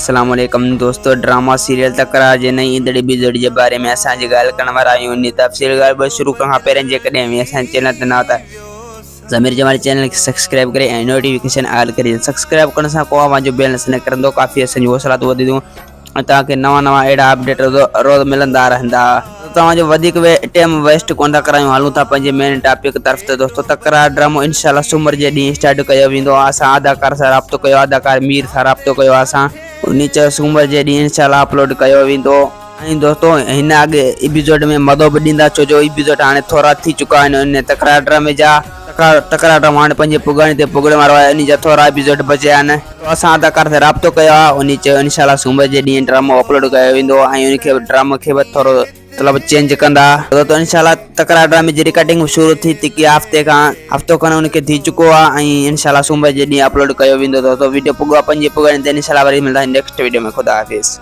अस्सलाम वालेकुम दोस्तों, ड्रामा सीरियल तकरार जे नई ईंदड़ एपिसोड जे बारे में असां जी ॻाल्हि करण वारा आहियूं। इन तफ़सील ॻाल्हि शुरू करण खां पहिरीं जेकॾहिं अव्हां असांजे चैनल ते नवां त ज़मीर जमाली चैनल खे सब्सक्राइब करे ऐं नोटिफिकेशन ऑल करे सब्सक्राइब करण सां को आवाज़ जो बेल न करंदो, काफ़ी असांजी हौसला वधंदो ऐं तव्हांखे नवां अहिड़ा अपडेट रोज़ मिलंदा रहंदा। तव्हांजो वधीक टाइम वेस्ट कोन था करायूं, हलूं था पंहिंजे मेन टॉपिक तरफ़। त दोस्तों, तकरार ड्रामो इंशाल्लाह सूमर जे ॾींहुं स्टार्ट कयो वेंदो। असां अदाकार सां राब्तो कयो, अदाकार मीर सां राब्तो कयो। असां उन सूमर जे ॾींहुं इंशाल्लाह अपलोड कयो वेंदो। ऐं दोस्तों, हिन अॻे एपिसोड में मदो बि ॾींदा, छो जो एपिसोड हाणे थोरा थी चुका आहिनि। इन तकरार ड्रामे जा तकरार ड्रामा हाणे पंहिंजे पुगण ते पुगण वारो आहे। इन जा थोरा एपिसोड बचिया आहिनि। असां अदाकार सां राब्तो कयो आहे। उन चयो इंशाल्लाह सूमर जे ॾींहुं ड्रामो अपलोड कयो वेंदो ऐं उनखे ड्रामो खे बि थोरो मतलब चेंज कंदा। तो इंशाल्लाह तकरार ड्रामे जी रिकॉर्डिंग शुरू थी कि हफ़्तो खन उनखे थी चुको आहे ऐं इंशाल्लाह सूमर जे ॾींहुं अपलोड कयो वेंदो। तो वीडियो पुगो पंहिंजे पुगण ते। इंशाल्लाह वरी मिलंदा नेक्स्ट वीडियो में। खुदा हाफ़िज़।